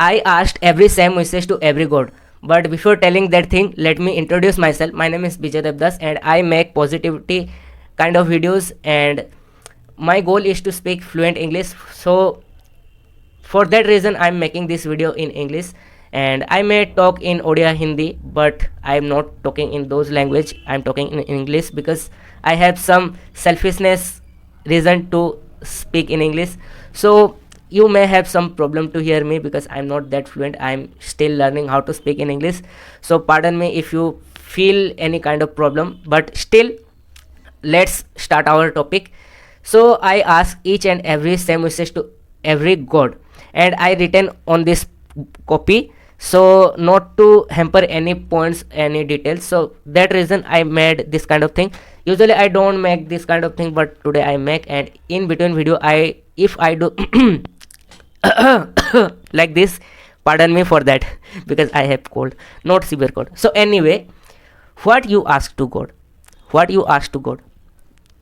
I asked every same message to every god. But before telling that thing, let me introduce myself. My name is Bijaydev and I make positivity kind of videos, and my goal is to speak fluent English. So for that reason I'm making this video in English, and I may talk in Odia Hindi, but I'm not talking in those language. I'm talking in English because I have some selfishness reason to speak in English. So you may have some problem to hear me because I'm not that fluent. I'm still learning how to speak in English. So pardon me if you feel any kind of problem, but still let's start our topic. So I ask each and every same message to every god, and I written on this copy, so not to hamper any points, any details. So that reason I made this kind of thing. Usually I don't make this kind of thing, but today I make, and in between video I, if I do like this, pardon me for that because I have cold, not severe cold. So anyway, what you ask to god, what you ask to god,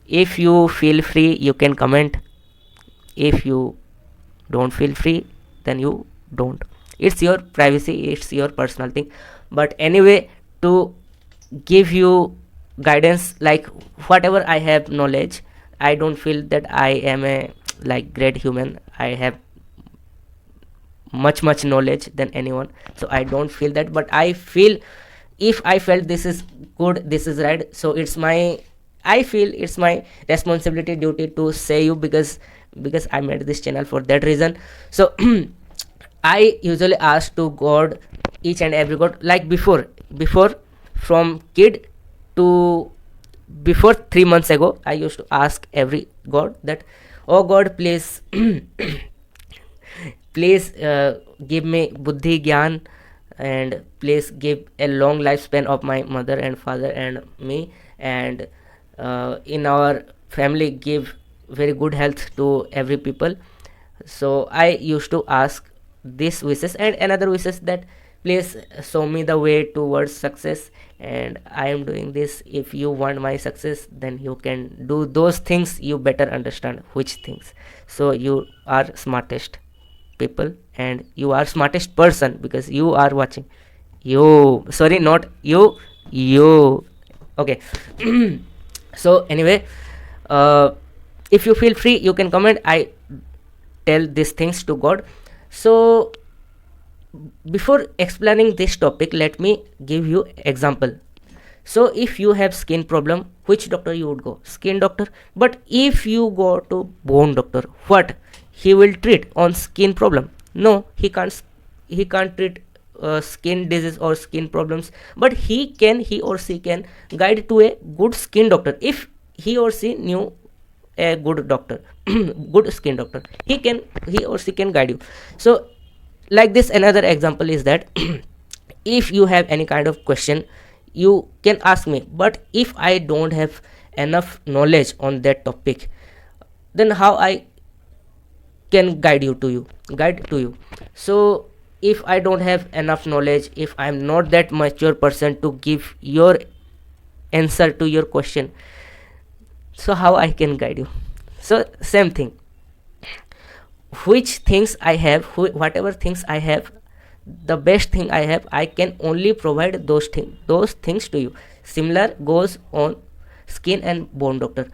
if you feel free you can comment. If you don't feel free, then you don't. It's your privacy, it's your personal thing. But anyway, to give you guidance, like whatever I have knowledge, I don't feel that I am a like great human. I have much knowledge than anyone, so I don't feel that. But I feel, if I felt this is good, this is right, so it's my, I feel it's my responsibility, duty to say you, because I made this channel for that reason. So I usually ask to god, each and every god, like before from kid to before 3 months ago, I used to ask every god that, oh god, please please give me buddhi gyan, and please give a long lifespan of my mother and father and me, and in our family give very good health to every people. So I used to ask this wishes, and another wishes that please show me the way towards success, and I am doing this. If you want my success, then you can do those things, you better understand which things. So you are smartest people, and you are smartest person because you are watching. You, sorry, not you, you, okay. So anyway, if you feel free you can comment. I tell these things to god. So before explaining this topic, let me give you example. So if you have skin problem, which doctor you would go? Skin doctor. But if you go to bone doctor, what he will treat on skin problem? No, he can't treat skin disease or skin problems, but he or she can guide to a good skin doctor. If he or she knew a good doctor, good skin doctor, he or she can guide you. So like this, another example is that if you have any kind of question, you can ask me, but if I don't have enough knowledge on that topic, then how I can guide to you. So if I don't have enough knowledge, if I'm not that mature person to give your answer to your question, so how I can guide you? So same thing, which things I have, whatever things I have, the best thing I have, I can only provide those things to you. Similar goes on skin and bone doctor.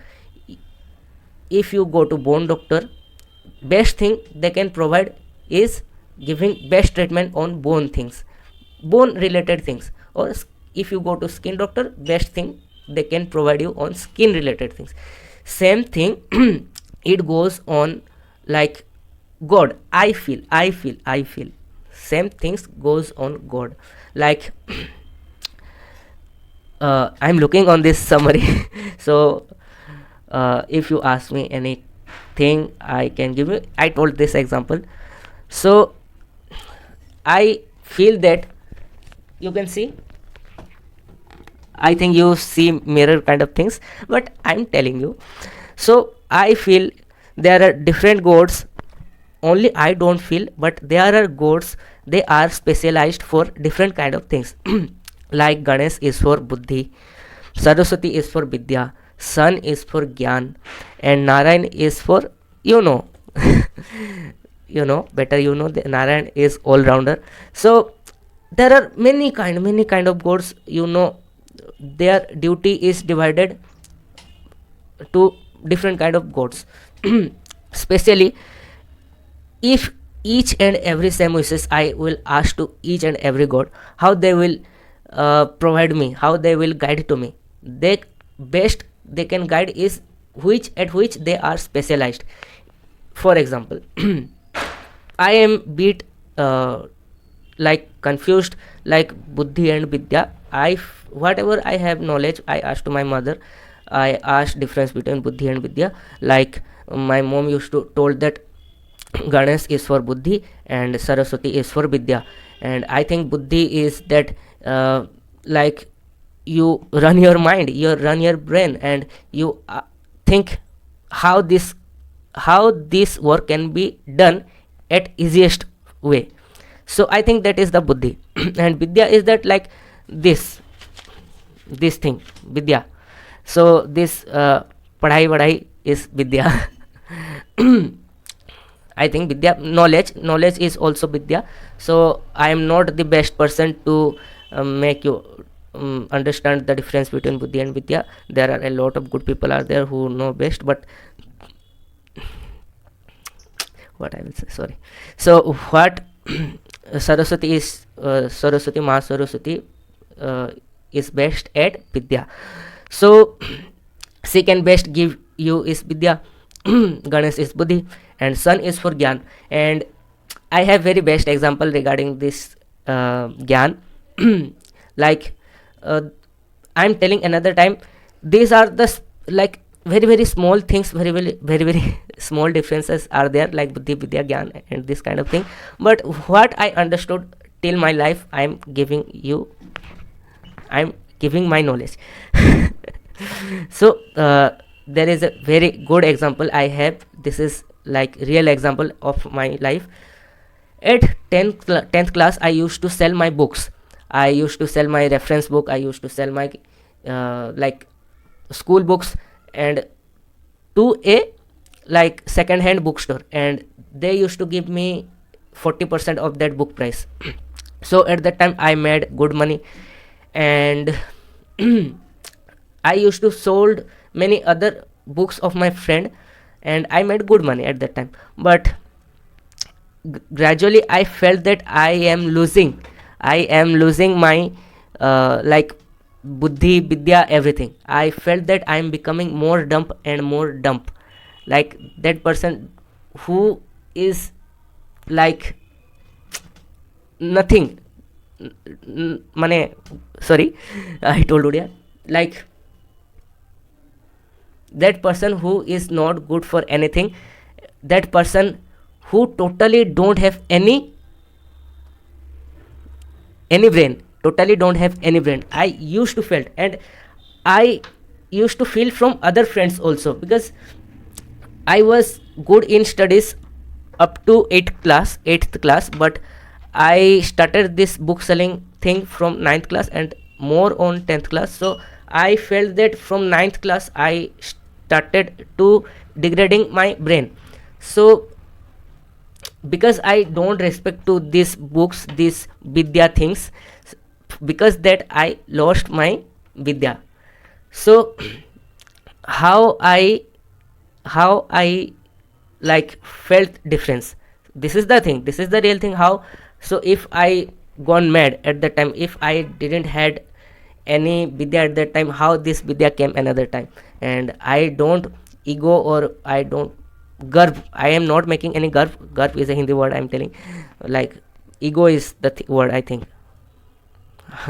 If you go to bone doctor, best thing they can provide is giving best treatment on bone things, bone related things. Or if you go to skin doctor, best thing they can provide you on skin related things. Same thing it goes on like god. I feel same things goes on god. Like I'm looking on this summary. So if you ask me anything, I can give you. I told this example. So I feel that, you can see, I think you see mirror kind of things, but I'm telling you. So I feel there are different gods, only I don't feel, but there are gods, they are specialized for different kind of things. Like Ganesh is for buddhi, Saraswati is for vidya, Sun is for gyan, and Narayan is for, you know, better that Narayan is all rounder. So there are many kind of gods. Their duty is divided to different kind of gods. Especially if each and every same wishes I will ask to each and every god, how they will provide me, how they will guide to me. They best they can guide is which they are specialized. For example, I am bit like confused, like buddhi and vidya. Whatever I have knowledge, I asked to my mother. I asked difference between buddhi and vidya. Like my mom used to told that Ganesh is for buddhi and Saraswati is for vidya. And I think buddhi is that like you run your mind, you run your brain, and you think how this work can be done at easiest way. So I think that is the buddhi. And vidya is that like this thing, vidya. So this padhai is vidya. I think vidya, knowledge is also vidya. So I am not the best person to make you understand the difference between buddhi and vidya. There are a lot of good people are there who know best, but what I will say, sorry. So what Saraswati is Saraswati Ma Saraswati is best at vidya. So she can best give you is vidya. Ganesh is buddhi, and sun is for gyan. And I have very best example regarding this gyan. Like I'm telling another time, these are the like very small things, very small differences are there, like buddhi, vidya, gyan, and this kind of thing. But what I understood till my life, I'm giving my knowledge. So there is a very good example I have. This is like real example of my life. At 10th class, I used to sell my books. I used to sell my reference book. I used to sell my like school books, and to a like second hand bookstore, and they used to give me 40% of that book price. So at that time I made good money, and I used to sold many other books of my friend, and I made good money at that time. But gradually I felt that I am losing my like buddhi, vidya, everything. I felt that I am becoming more dumb and more dumb, like that person who is like nothing. Mane, sorry, I told you, like that person who is not good for anything, that person who totally don't have any brain, totally don't have any brain. I used to felt, and I used to feel from other friends also, because I was good in studies up to 8th class, but I started this book selling thing from 9th class and more on 10th class. So I felt that from 9th class I started to degrading my brain. So because I don't respect to these books, these vidya things, because that I lost my vidya. So how I like felt difference. This is the thing, this is the real thing. How? So if I gone mad at that time, if I didn't had any vidya at that time, how this vidya came another time? And I don't ego, or I don't garv, I am not making any garv is a Hindi word I'm telling, like ego is the word, I think.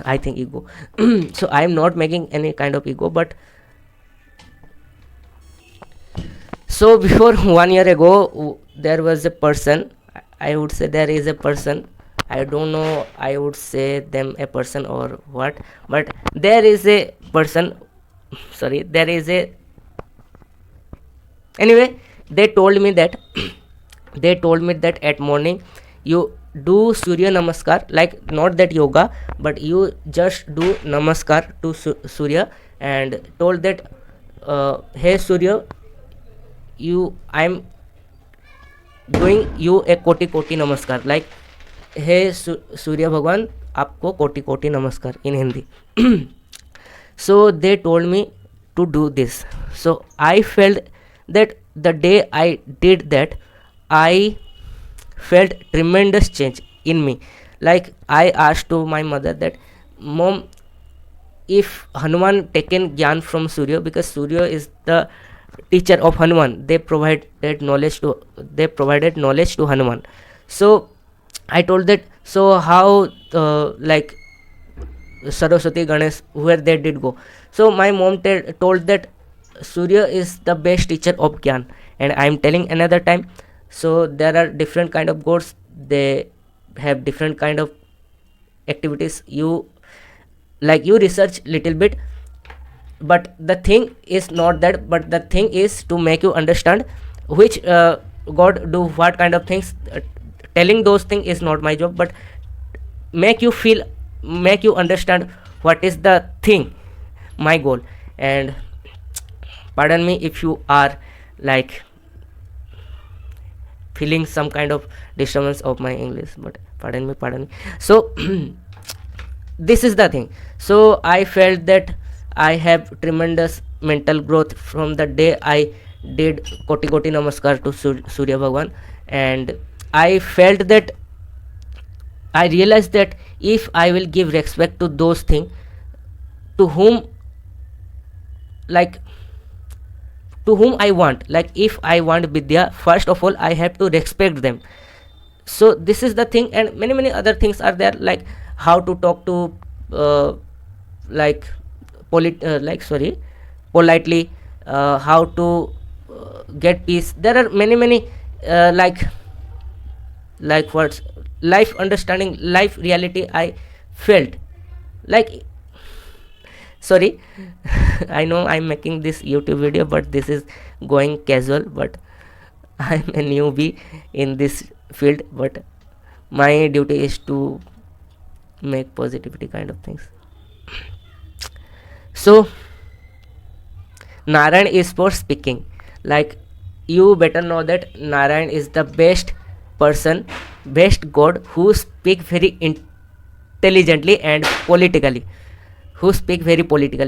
I think ego. So I am not making any kind of ego. But so before 1 year ago, there was a person, I would say there is a person, I don't know, I would say them a person or what, but there is a person, sorry, there is a, anyway, they told me that they told me that at morning you do surya namaskar, like not that yoga, but you just do namaskar to surya, and told that hey surya, you I'm doing you a koti koti namaskar, like हे सूर्य भगवान आपको कोटि कोटि नमस्कार in Hindi. So they told me to do this. So I felt that the day I did that, I felt tremendous change in me. Like I asked to my mother that, Mom, if Hanuman taken gyan from Surya, because Surya is the teacher of Hanuman, they provided knowledge to Hanuman. So I told that, so how like Saraswati, Ganesh, where they did go. So my mom told that Surya is the best teacher of Gyan, and I am telling another time. So there are different kind of gods. They have different kind of activities. You research little bit, but the thing is not that. But the thing is to make you understand which god do what kind of things. Telling those things is not my job, but make you feel, make you understand what is the thing, my goal. And pardon me if you are like feeling some kind of disturbance of my English, but pardon me. So this is the thing. So I felt that I have tremendous mental growth from the day I did koti koti namaskar to Surya Bhagwan. And I felt that, I realized that if I will give respect to those things, to whom, like to whom I want, like if I want Vidya, first of all I have to respect them. So this is the thing, and many other things are there, like how to talk to like politely, how to get peace. There are many like words, life understanding, life reality I felt. Like, sorry, I know I'm making this YouTube video, but this is going casual, but I'm a newbie in this field, but my duty is to make positivity kind of things. So Narayan is for speaking. Like you better know that Narayan is the best person, best god who speak very intelligently and politically,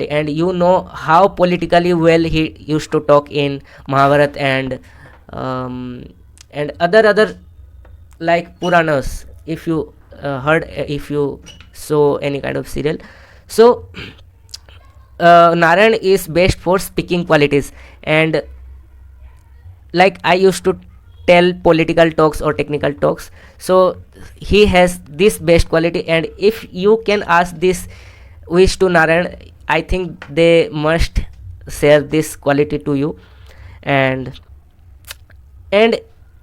and you know how politically well he used to talk in Mahabharat and other like Puranas, if you heard, if you saw any kind of serial. So Narayan is best for speaking qualities, and like I used to tell political talks or technical talks, so he has this best quality. And if you can ask this wish to Narayan, I think they must share this quality to you. And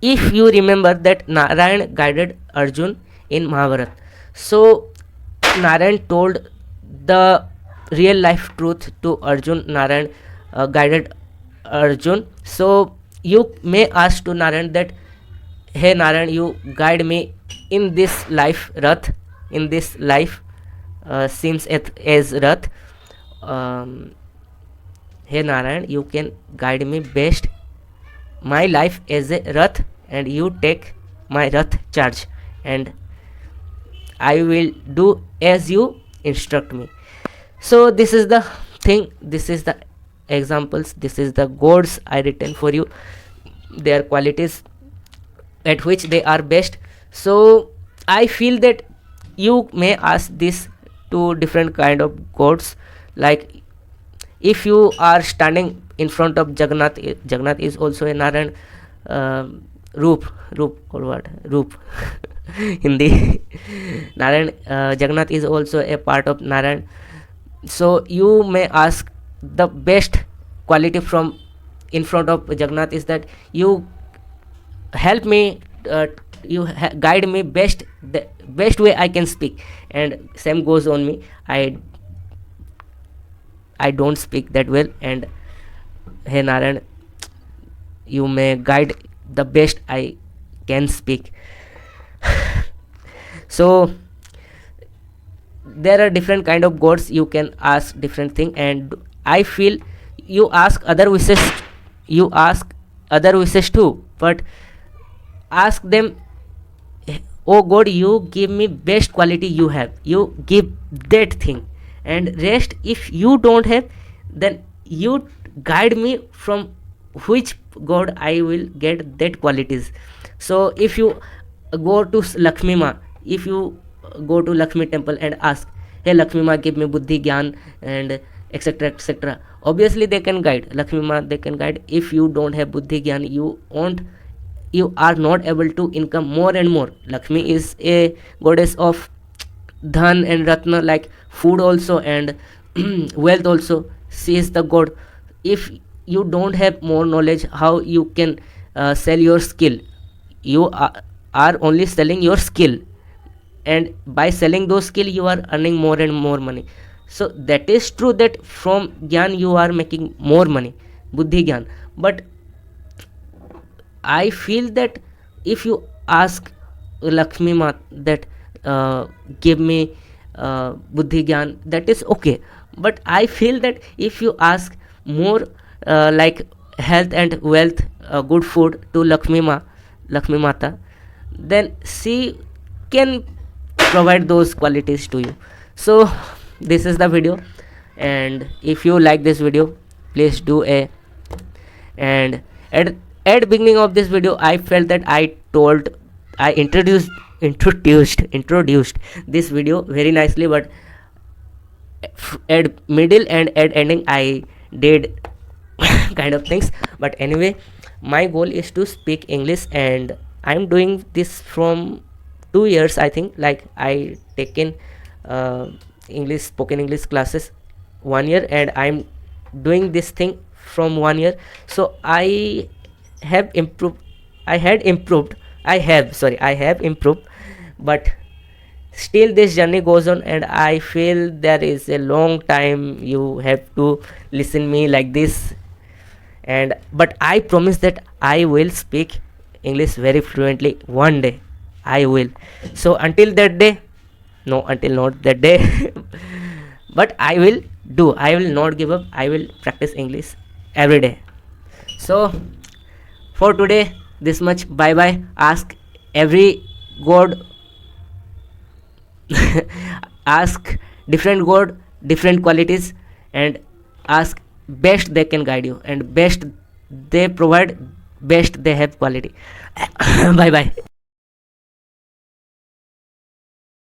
if you remember that Narayan guided Arjun in Mahabharat, so Narayan told the real life truth to Arjun. Narayan guided Arjun. So you may ask to Narayan that, hey Narayan, you guide me in this life Rath, in this life seems as Rath. Hey Narayan, you can guide me best my life as a Rath, and you take my Rath charge, and I will do as you instruct me. So this is the thing, this is the examples, this is the gods I written for you, their qualities at which they are best. So I feel that you may ask this to different kind of gods. Like if you are standing in front of Jagannath is also a Narayan roop or what roop Hindi. Narayan, Jagannath is also a part of Narayan. So you may ask the best quality from in front of Jagannath is that you help me, guide me best, the best way I can speak. And same goes on me. I don't speak that well, and hey Narayan, you may guide the best I can speak. So there are different kind of gods, you can ask different thing. And I feel you ask other wishes too, but ask them, oh God, you give me best quality you have, you give that thing, and rest if you don't have, then you guide me from which God I will get that qualities. So if you go to Lakshmi Ma, if you go to Lakshmi temple and ask, hey Lakshmi Ma, give me buddhi gyan and etc etc, obviously they can guide. Lakshmi Ma, they can guide. If you don't have buddhi gyan, you won't, you are not able to income more and more. Lakshmi is a goddess of dhan and ratna, like food also, and wealth also. She is the god. If you don't have more knowledge, how you can sell your skill? You are only selling your skill, and by selling those skill you are earning more and more money. So that is true that from gyan you are making more money, buddhi gyan. But I feel that if you ask Lakshmi Mat that give me buddhi gyan, that is okay. But I feel that if you ask more like health and wealth, good food to Lakshmi Mata, then she can provide those qualities to you. So this is the video, and if you like this video, please do a, and at at beginning of this video I felt that I introduced this video very nicely, but at middle and at ending I did kind of things. But anyway, my goal is to speak English, and I'm doing this from 2 years, I think. Like I taken uh, English, spoken English classes 1 year, and I'm doing this thing from 1 year. So I have improved. I had improved. I have improved, but still this journey goes on, and I feel there is a long time you have to listen me like this. And but I promise that I will speak English very fluently one day. I will. So until that day, no, until not that day, but I will do. I will not give up. I will practice English every day. So for today, this much. Bye bye. Ask every god, ask different god, different qualities, and ask best they can guide you, and best they provide, best they have quality. Bye bye.